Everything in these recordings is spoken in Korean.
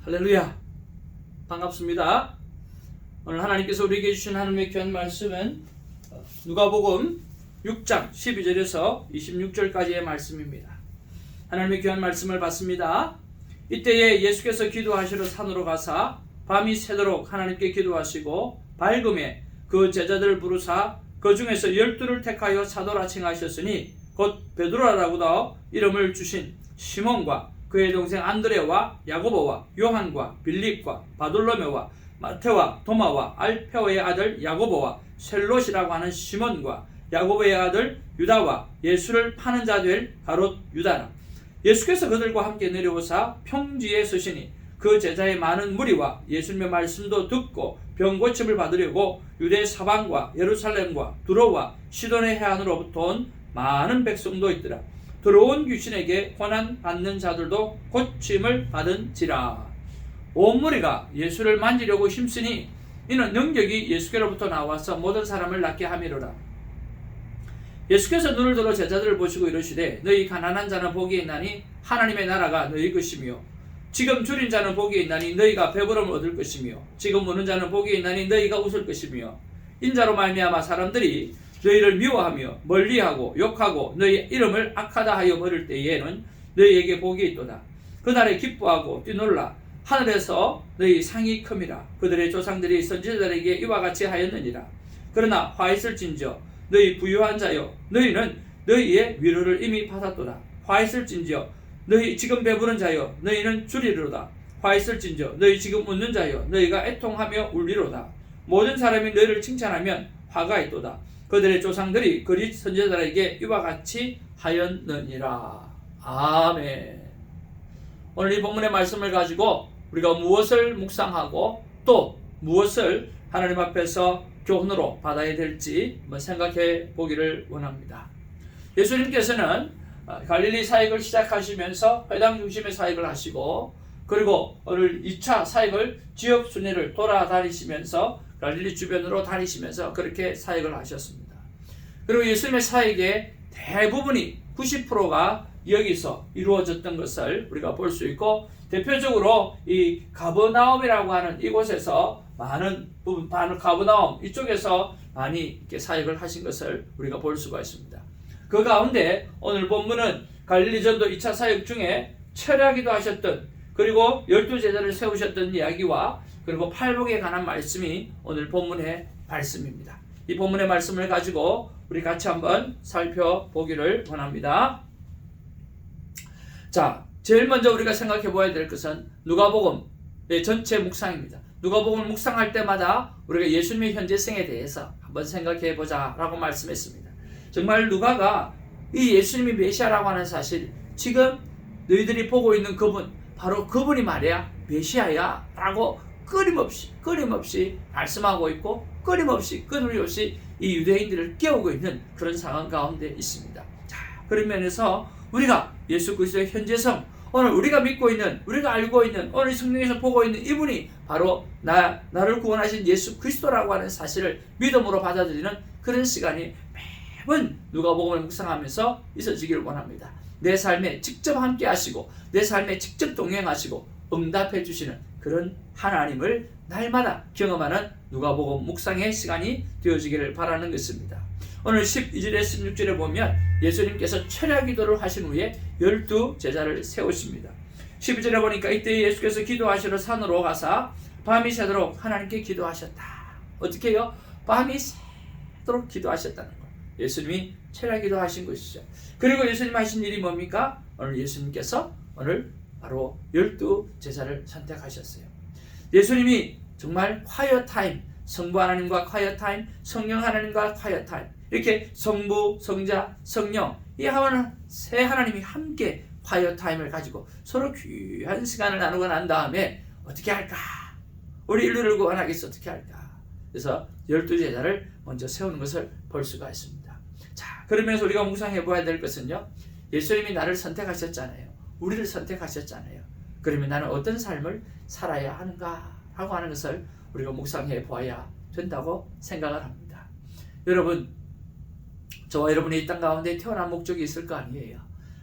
할렐루야, 반갑습니다. 오늘 하나님께서 우리에게 주신 하나님의 귀한 말씀은 누가복음 6장 12절에서 26절까지의 말씀입니다. 하나님의 귀한 말씀을 받습니다. 이때에 예수께서 기도하시러 산으로 가사 밤이 새도록 하나님께 기도하시고 밝음에 그 제자들을 부르사 그 중에서 12를 택하여 사도라 칭하셨으니 곧 베드로라고도 이름을 주신 시몬과 그의 동생 안드레와 야고보와 요한과 빌립과 바돌로메와 마테와 도마와 알페오의 아들 야고보와 셀롯이라고 하는 시몬과 야고보의 아들 유다와 예수를 파는 자 될 가롯 유다라. 예수께서 그들과 함께 내려오사 평지에 서시니 그 제자의 많은 무리와 예수님의 말씀도 듣고 병고침을 받으려고 유대 사방과 예루살렘과 두로와 시돈의 해안으로부터 온 많은 백성도 있더라. 들어온 귀신에게 고난 받는 자들도 고침을 받은지라. 온 무리가 예수를 만지려고 힘쓰니 이는 능력이 예수께로부터 나와서 모든 사람을 낫게 함이로라. 예수께서 눈을 들어 제자들을 보시고 이르시되 너희 가난한 자는 복이 있나니 하나님의 나라가 너희 것이며 지금 줄인 자는 복이 있나니 너희가 배부름을 얻을 것이며 지금 우는 자는 복이 있나니 너희가 웃을 것이며 인자로 말미암아 사람들이 너희를 미워하며 멀리하고 욕하고 너희 이름을 악하다 하여 버릴 때에는 너희에게 복이 있도다. 그날에 기뻐하고 뛰놀라. 하늘에서 너희 상이 큼이라. 그들의 조상들이 선지자들에게 이와 같이 하였느니라. 그러나 화 있을진저 너희 부유한 자여 너희는 너희의 위로를 이미 받았도다. 화 있을진저 너희 지금 배부른 자여 너희는 줄이리로다. 화 있을진저 너희 지금 웃는 자여 너희가 애통하며 울리로다. 모든 사람이 너희를 칭찬하면 화가 있도다. 그들의 조상들이 그릿 선지자들에게 이와 같이 하였느니라. 아멘. 오늘 이 본문의 말씀을 가지고 우리가 무엇을 묵상하고 또 무엇을 하나님 앞에서 교훈으로 받아야 될지 한번 생각해 보기를 원합니다. 예수님께서는 갈릴리 사역을 시작하시면서 회당 중심의 사역을 하시고 그리고 오늘 2차 사역을 지역 순회를 돌아다니시면서 갈릴리 주변으로 다니시면서 그렇게 사역을 하셨습니다. 그리고 예수님의 사역의 대부분이 90%가 여기서 이루어졌던 것을 우리가 볼 수 있고 대표적으로 이 가버나움이라고 하는 이곳에서 많은 부분, 가버나움 이쪽에서 많이 이렇게 사역을 하신 것을 우리가 볼 수가 있습니다. 그 가운데 오늘 본문은 갈릴리 전도 2차 사역 중에 철야기도 하셨던 그리고 12제자를 세우셨던 이야기와 그리고 팔복에 관한 말씀이 오늘 본문의 말씀입니다. 이 본문의 말씀을 가지고 우리 같이 한번 살펴보기를 원합니다. 자, 제일 먼저 우리가 생각해 보아야 될 것은 누가복음의 전체 묵상입니다. 누가복음을 묵상할 때마다 우리가 예수님의 현재성에 대해서 한번 생각해 보자 라고 말씀했습니다. 정말 누가가 이 예수님이 메시아라고 하는 사실, 지금 너희들이 보고 있는 그분, 바로 그분이 말이야 메시아야 라고 끊임없이 말씀하고 있고 끊임없이 이 유대인들을 깨우고 있는 그런 상황 가운데 있습니다. 자, 그런 면에서 우리가 예수 그리스도의 현재성, 오늘 우리가 믿고 있는, 우리가 알고 있는, 오늘 성경에서 보고 있는 이분이 바로 나를 구원하신 예수 그리스도라고 하는 사실을 믿음으로 받아들이는 그런 시간이 매번 누가복음을 묵상하면서 있어지기를 원합니다. 내 삶에 직접 함께 하시고 내 삶에 직접 동행하시고 응답해 주시는 그런 하나님을 날마다 경험하는 누가복음 묵상의 시간이 되어지기를 바라는 것입니다. 오늘 12절에 16절에 보면 예수님께서 철야기도를 하신 후에 12제자를 세우십니다. 12절에 보니까 이때 예수께서 기도하시러 산으로 가사 밤이 새도록 하나님께 기도하셨다. 어떻게 해요? 밤이 새도록 기도하셨다는 거예요. 예수님이 철야기도 하신 것이죠. 그리고 예수님 하신 일이 뭡니까? 오늘 예수님께서 오늘 바로 12제자를 선택하셨어요. 예수님이 정말 콰이어 타임, 성부 하나님과 콰이어 타임, 성령 하나님과 콰이어 타임, 이렇게 성부, 성자, 성령 이 세 하나님이 함께 콰이어 타임을 가지고 서로 귀한 시간을 나누고 난 다음에 어떻게 할까? 우리 인류를 구원하겠어 어떻게 할까? 그래서 12제자를 먼저 세우는 것을 볼 수가 있습니다. 자, 그러면서 우리가 묵상해 보아야 될 것은요, 예수님이 나를 선택하셨잖아요. 우리를 선택하셨잖아요. 그러면 나는 어떤 삶을 살아야 하는가 하고 하는 것을 우리가 묵상해 보아야 된다고 생각을 합니다. 여러분, 저와 여러분이 이 땅 가운데 태어난 목적이 있을 거 아니에요.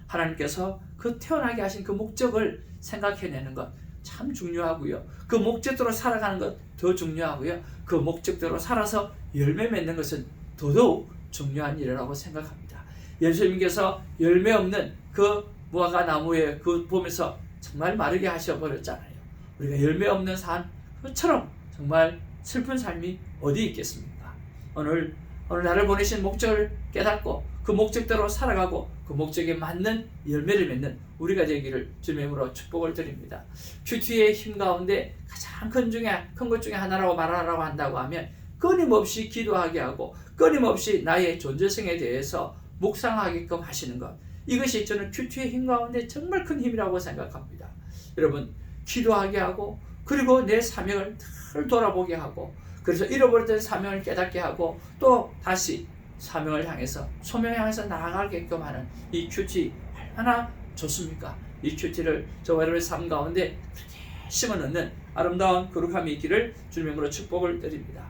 하나님께서 그 태어나게 하신 그 목적을 생각해내는 것 참 중요하고요. 그 목적대로 살아가는 것 더 중요하고요. 그 목적대로 살아서 열매 맺는 것은 더더욱 중요한 일이라고 생각합니다. 예수님께서 열매 없는 그 무화과 나무에 그 보면서 정말 마르게 하셔버렸잖아요. 우리가 열매 없는 삶처럼 정말 슬픈 삶이 어디 있겠습니까? 오늘 나를 보내신 목적을 깨닫고 그 목적대로 살아가고 그 목적에 맞는 열매를 맺는 우리가 되기를 주님의 이름으로 축복을 드립니다. 큐티의 힘 가운데 가장 큰 것 중에 하나라고 말하라고 한다고 하면 끊임없이 기도하게 하고 끊임없이 나의 존재성에 대해서 묵상하게끔 하시는 것, 이것이 저는 큐티의 힘 가운데 정말 큰 힘이라고 생각합니다. 여러분, 기도하게 하고 그리고 내 사명을 늘 돌아보게 하고 그래서 잃어버렸던 사명을 깨닫게 하고 또 다시 사명을 향해서 소명을 향해서 나아가게끔 하는 이 큐티 얼마나 좋습니까? 이 큐티를 저와 여러분의 삶 가운데 심어넣는 아름다운 거룩함이 있기를 주님의 이름으로 축복을 드립니다.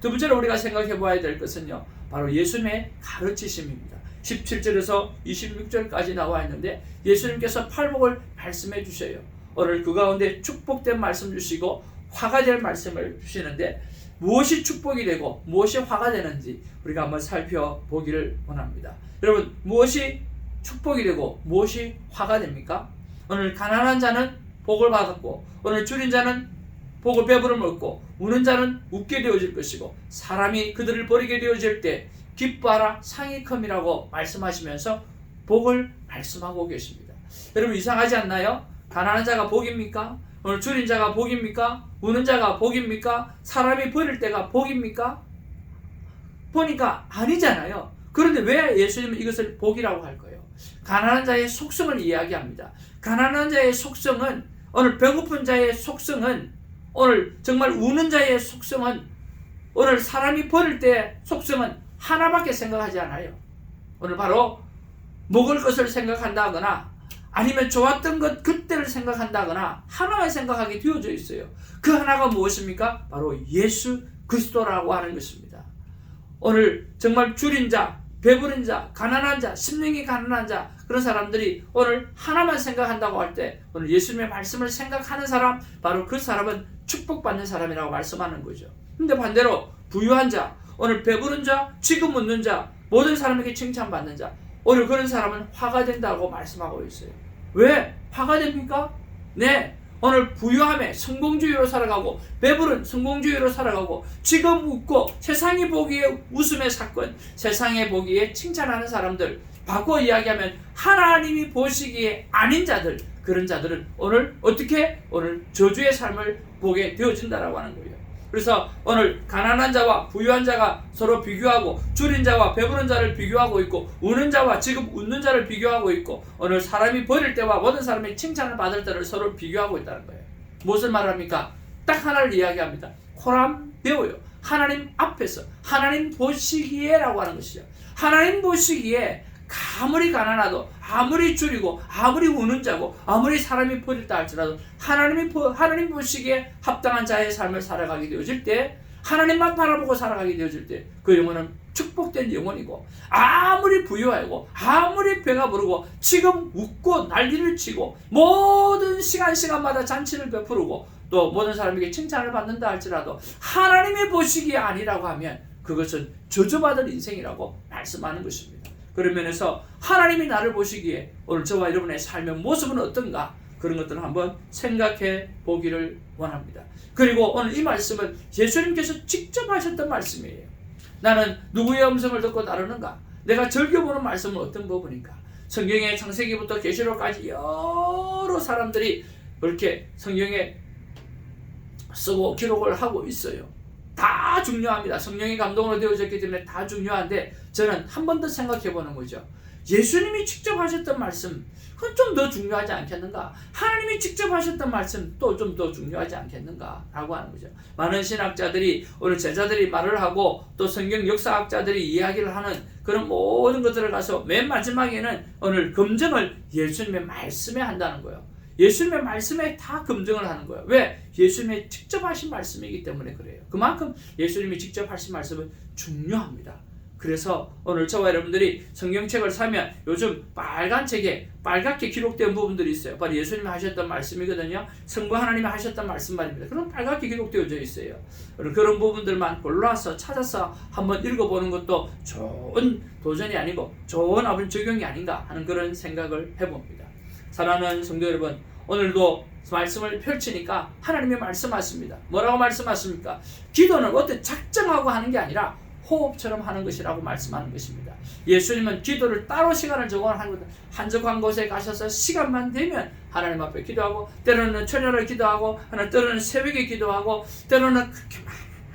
두 번째로 우리가 생각해 봐야 될 것은요, 바로 예수님의 가르치심입니다. 17절에서 26절까지 나와 있는데 예수님께서 팔복을 말씀해 주셔요. 오늘 그 가운데 축복된 말씀 주시고 화가 될 말씀을 주시는데 무엇이 축복이 되고 무엇이 화가 되는지 우리가 한번 살펴보기를 원합니다. 여러분, 무엇이 축복이 되고 무엇이 화가 됩니까? 오늘 가난한 자는 복을 받았고 오늘 줄인 자는 복을 배부름 얻고 우는 자는 웃게 되어질 것이고 사람이 그들을 버리게 되어질 때 기뻐하라 상이 큼이라고 말씀하시면서 복을 말씀하고 계십니다. 여러분, 이상하지 않나요? 가난한 자가 복입니까? 오늘 줄인 자가 복입니까? 우는 자가 복입니까? 사람이 버릴 때가 복입니까? 보니까 아니잖아요. 그런데 왜 예수님은 이것을 복이라고 할까요? 가난한 자의 속성을 이야기합니다. 가난한 자의 속성은, 오늘 배고픈 자의 속성은, 오늘 정말 우는 자의 속성은, 오늘 사람이 버릴 때 속성은 하나밖에 생각하지 않아요. 오늘 바로 먹을 것을 생각한다거나 아니면 좋았던 것 그때를 생각한다거나 하나만 생각하게 되어져 있어요. 그 하나가 무엇입니까? 바로 예수 그리스도라고 하는 것입니다. 오늘 정말 줄인 자, 배부른 자, 가난한 자, 심령이 가난한 자, 그런 사람들이 오늘 하나만 생각한다고 할 때 오늘 예수님의 말씀을 생각하는 사람, 바로 그 사람은 축복받는 사람이라고 말씀하는 거죠. 근데 반대로 부유한 자, 오늘 배부른 자, 지금 웃는 자, 모든 사람에게 칭찬받는 자, 오늘 그런 사람은 화가 된다고 말씀하고 있어요. 왜 화가 됩니까? 네, 오늘 부유함에 성공주의로 살아가고 배부른 성공주의로 살아가고 지금 웃고 세상이 보기에 웃음의 사건, 세상에 보기에 칭찬하는 사람들, 바꿔 이야기하면 하나님이 보시기에 아닌 자들, 그런 자들은 오늘 어떻게? 오늘 저주의 삶을 보게 되어진다라고 하는 거예요. 그래서 오늘 가난한 자와 부유한 자가 서로 비교하고 줄인 자와 배부른 자를 비교하고 있고 우는 자와 지금 웃는 자를 비교하고 있고 오늘 사람이 버릴 때와 모든 사람이 칭찬을 받을 때를 서로 비교하고 있다는 거예요. 무엇을 말합니까? 딱 하나를 이야기합니다. 코람 배워요. 하나님 앞에서 하나님 보시기에 라고 하는 것이죠. 하나님 보시기에 아무리 가난하도 아무리 줄이고 아무리 우는 자고 아무리 사람이 버릴다 할지라도 하나님 보시기에 합당한 자의 삶을 살아가게 되어질 때, 하나님만 바라보고 살아가게 되어질 때 그 영혼은 축복된 영혼이고, 아무리 부유하고 아무리 배가 부르고 지금 웃고 난리를 치고 모든 시간마다 잔치를 베푸르고 또 모든 사람에게 칭찬을 받는다 할지라도 하나님이 보시기에 아니라고 하면 그것은 저주받은 인생이라고 말씀하는 것입니다. 그런 면에서 하나님이 나를 보시기에 오늘 저와 여러분의 삶의 모습은 어떤가, 그런 것들을 한번 생각해 보기를 원합니다. 그리고 오늘 이 말씀은 예수님께서 직접 하셨던 말씀이에요. 나는 누구의 음성을 듣고 따르는가? 내가 즐겨보는 말씀은 어떤 부분인가? 성경의 창세기부터 계시록까지 여러 사람들이 그렇게 성경에 쓰고 기록을 하고 있어요. 다 중요합니다. 성령의 감동으로 되어졌기 때문에 다 중요한데 저는 한 번 더 생각해 보는 거죠. 예수님이 직접 하셨던 말씀, 그건 좀 더 중요하지 않겠는가? 하나님이 직접 하셨던 말씀 또 좀 더 중요하지 않겠는가? 라고 하는 거죠. 많은 신학자들이, 오늘 제자들이 말을 하고 또 성경 역사학자들이 이야기를 하는 그런 모든 것들을 가서 맨 마지막에는 오늘 검증을 예수님의 말씀에 한다는 거예요. 예수님의 말씀에 다 검증을 하는 거예요. 왜? 예수님의 직접 하신 말씀이기 때문에 그래요. 그만큼 예수님이 직접 하신 말씀은 중요합니다. 그래서 오늘 저와 여러분들이 성경책을 사면 요즘 빨간 책에 빨갛게 기록된 부분들이 있어요. 바로 예수님이 하셨던 말씀이거든요. 성부 하나님이 하셨던 말씀 말입니다. 그럼 빨갛게 기록되어져 있어요. 그런 부분들만 골라서 찾아서 한번 읽어보는 것도 좋은 도전이 아니고 좋은 아버지 적용이 아닌가 하는 그런 생각을 해봅니다. 사랑하는 성도 여러분, 오늘도 말씀을 펼치니까 하나님이 말씀하십니다. 뭐라고 말씀하십니까? 기도는 어떤 작정하고 하는 게 아니라 호흡처럼 하는 것이라고 말씀하는 것입니다. 예수님은 기도를 따로 시간을 정하는 것도 한적한 곳에 가셔서 시간만 되면 하나님 앞에 기도하고, 때로는 철야를 기도하고, 때로는 새벽에 기도하고, 때로는 그렇게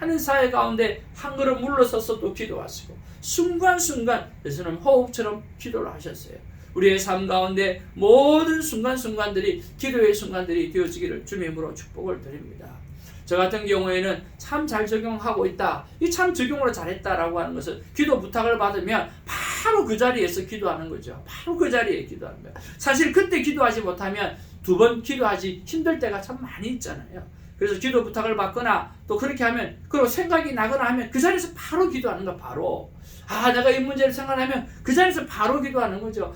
많은 사회 가운데 한 걸음 물러서서 또 기도하시고, 순간순간 예수님은 호흡처럼 기도를 하셨어요. 우리의 삶 가운데 모든 순간순간들이 기도의 순간들이 되어지기를 주님의 이름으로 축복을 드립니다. 저 같은 경우에는 참 잘 적용하고 있다, 이 참 적용으로 잘했다라고 하는 것은 기도 부탁을 받으면 바로 그 자리에서 기도하는 거죠. 바로 그 자리에 기도하는 거예요. 사실 그때 기도하지 못하면 두 번 기도하지 힘들 때가 참 많이 있잖아요. 그래서 기도 부탁을 받거나 또 그렇게 하면, 그리고 생각이 나거나 하면 그 자리에서 바로 기도하는 거. 바로 내가 이 문제를 생각하면 그 자리에서 바로 기도하는 거죠.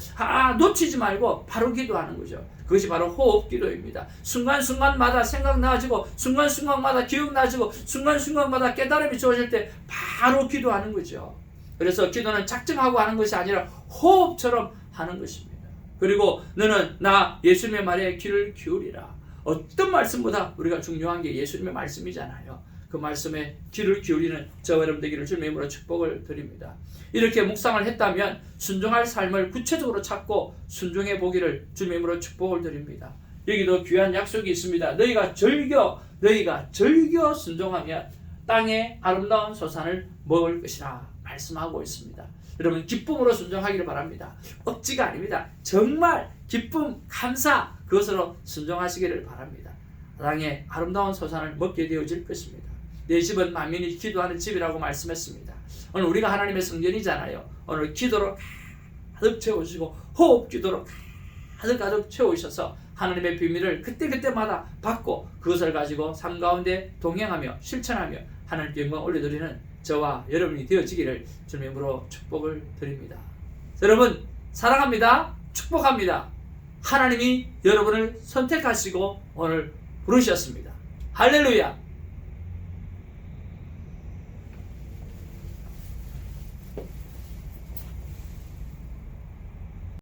놓치지 말고 바로 기도하는 거죠. 그것이 바로 호흡 기도입니다. 순간순간마다 생각나지고, 순간순간마다 기억나지고, 순간순간마다 깨달음이 주어질 때 바로 기도하는 거죠. 그래서 기도는 작정하고 하는 것이 아니라 호흡처럼 하는 것입니다. 그리고 너는 나 예수님의 말에 귀를 기울이라. 어떤 말씀보다 우리가 중요한 게 예수님의 말씀이잖아요. 그 말씀에 귀를 기울이는 저와 여러분 되기를 주님의 이름으로 축복을 드립니다. 이렇게 묵상을 했다면 순종할 삶을 구체적으로 찾고 순종해 보기를 주님의 이름으로 축복을 드립니다. 여기도 귀한 약속이 있습니다. 너희가 절겨 순종하면 땅의 아름다운 소산을 먹을 것이라 말씀하고 있습니다. 여러분, 기쁨으로 순종하기를 바랍니다. 억지가 아닙니다. 정말 기쁨, 감사, 그것으로 순종하시기를 바랍니다. 땅의 아름다운 소산을 먹게 되어질 것입니다. 내 집은 만민이 기도하는 집이라고 말씀했습니다. 오늘 우리가 하나님의 성전이잖아요. 오늘 기도로 가득 채우시고 호흡 기도로 가득 채우셔서 하나님의 비밀을 그때그때마다 받고 그것을 가지고 삶 가운데 동행하며 실천하며 하나님께 영광 올려드리는 저와 여러분이 되어지기를 주님의 이름으로 축복을 드립니다. 여러분, 사랑합니다. 축복합니다. 하나님이 여러분을 선택하시고 오늘 부르셨습니다. 할렐루야.